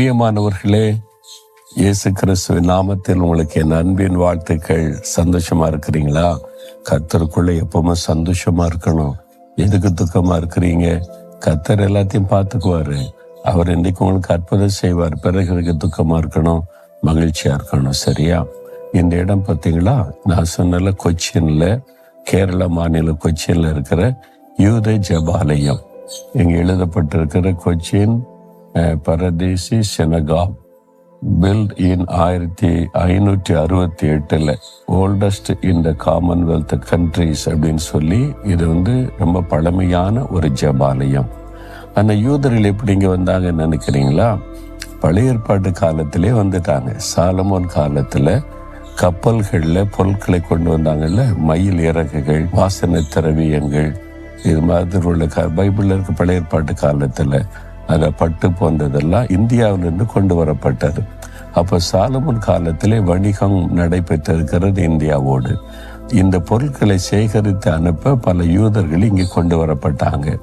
பிரியமானவர்களே, இயேசு கிறிஸ்துவின் நாமத்தில் உங்களுக்கு என் அன்பின் வாழ்த்துக்கள். சந்தோஷமா இருக்கிறீங்களா? கர்த்தருக்குள்ள எப்பவுமே சந்தோஷமா இருக்கணும். எதுக்கு துக்கமா இருக்கிறீங்க? கர்த்தர் எல்லாத்தையும் பார்த்துக்குவாரு. அவர் இன்னைக்கு உங்களுக்கு அற்புதம் செய்வார். பிறகு துக்கமா இருக்கணும், மகிழ்ச்சியா இருக்கணும். சரியா? இந்த இடம் பார்த்தீங்களா, நான் சொன்ன கொச்சின்ல, கேரளா மாநில கொச்சின்ல இருக்கிற யூத ஜெபாலயம். இங்க எழுதப்பட்டிருக்கிற Cochin Paradesi synagogue, built in 1568, oldest in the commonwealth countries அப்படின்னு சொல்லி இது ரொம்ப பழமையான ஒரு ஜெபாலயம். அந்த யூதர்கள் எப்படி இங்கே வந்தாங்கன்னு நினைக்கிறீங்களா? பழைய ஏற்பாட்டு காலத்திலே வந்துட்டாங்க. சாலமோன் காலத்தில் கப்பல்களில் பொருட்களை கொண்டு வந்தாங்கல்ல, மயில் இறகுகள், வாசனை திரவியங்கள், இது மாதிரி உள்ள பைபிளில் இருக்க பழைய ஏற்பாட்டு காலத்தில் அதை பட்டு போன்றதெல்லாம் இந்தியாவிலிருந்து கொண்டு வரப்பட்டது. அப்போ சாலமோன் காலத்திலே வணிகம் நடைபெற்றிருக்கிறது இந்தியாவோடு. இந்த பொருட்களை சேகரித்து அனுப்ப பல யூதர்கள் இங்கே கொண்டு வரப்பட்டாங்க.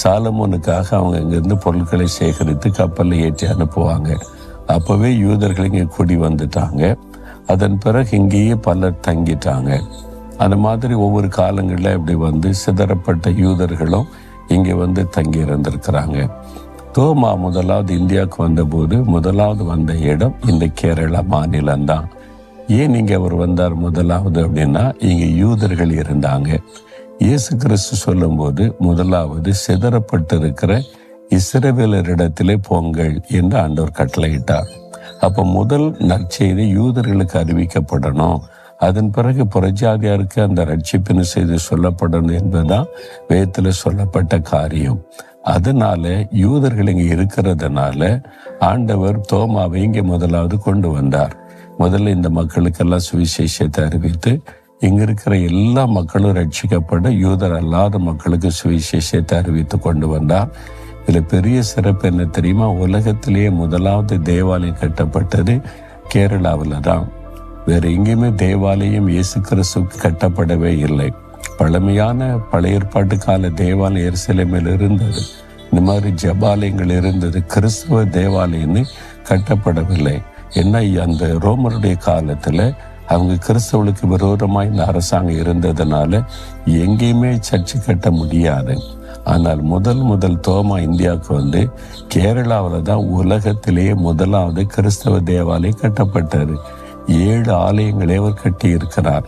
சாலமோனுக்காக அவங்க இங்கிருந்து பொருட்களை சேகரித்து கப்பலில் ஏற்றி அனுப்புவாங்க. அப்போவே யூதர்கள் இங்கே கூடி வந்துட்டாங்க. அதன் பிறகு இங்கேயே பலர் தங்கிட்டாங்க. அந்த மாதிரி ஒவ்வொரு காலங்களில் இப்படி சிதறப்பட்ட யூதர்களும் இங்கே தங்கி இருந்திருக்கிறாங்க. தோமா முதலாவது இந்தியாவுக்கு வந்தபோது முதலாவது வந்த இடம் இந்த கேரளா மாநிலம்தான். ஏன் இங்கே அவர் வந்தார் முதலாவது அப்படின்னா, இங்கே யூதர்கள் இருந்தாங்க. இயேசு கிறிஸ்து சொல்லும்போது முதலாவது சிதறப்பட்டிருக்கிற இஸ்ரவேலரிடத்திலே போங்கள் என்று ஆண்டவர் கட்டளையிட்டார். அப்போ முதல் நற்செய்தி யூதர்களுக்கு அறிவிக்கப்படணும். அதன் பிறகு புறஜாதியாருக்கு அந்த ரட்சிப்பின் செய்தி சொல்லப்படணும் என்பதுதான் வேதத்தில் சொல்லப்பட்ட காரியம். அதனால யூதர்கள் இங்கே இருக்கிறதுனால ஆண்டவர் தோமாவை இங்கே முதலாவது கொண்டு வந்தார். முதல்ல இந்த மக்களுக்கெல்லாம் சுவிசேஷத்தை அறிவித்து இங்க இருக்கிற எல்லா மக்களும் ரட்சிக்கப்பட யூதர் அல்லாத மக்களுக்கு சுவிசேஷத்தை அறிவித்து கொண்டு வந்தார். இதுல பெரிய சிறப்பு என்ன தெரியுமா? உலகத்திலேயே முதலாவது தேவாலயம் கட்டப்பட்டது கேரளாவில் தான். வேற எங்கேயுமே தேவாலயம் இயேசு கிறிஸ்துவுக்கு கட்டப்படவே இல்லை. பழமையான பழைய ஏற்பாட்டு கால தேவாலயம் எருசலேமில் இருந்தது. இந்த மாதிரி ஜெபாலயங்கள் இருந்தது. கிறிஸ்துவ தேவாலயம்னு கட்டப்படவில்லை. ஏன்னா அந்த ரோமருடைய காலத்துல அவங்க கிறிஸ்தவளுக்கு விரோதமாக இந்த அரசாங்கம் இருந்ததுனால எங்கேயுமே சர்ச்சு கட்ட முடியாது. ஆனால் முதல் தோமா இந்தியாவுக்கு கேரளாவில் தான் உலகத்திலேயே முதலாவது கிறிஸ்தவ தேவாலயம் கட்டப்பட்டது. 7 ஆலயங்களை அவர் கட்டி இருக்கிறார்.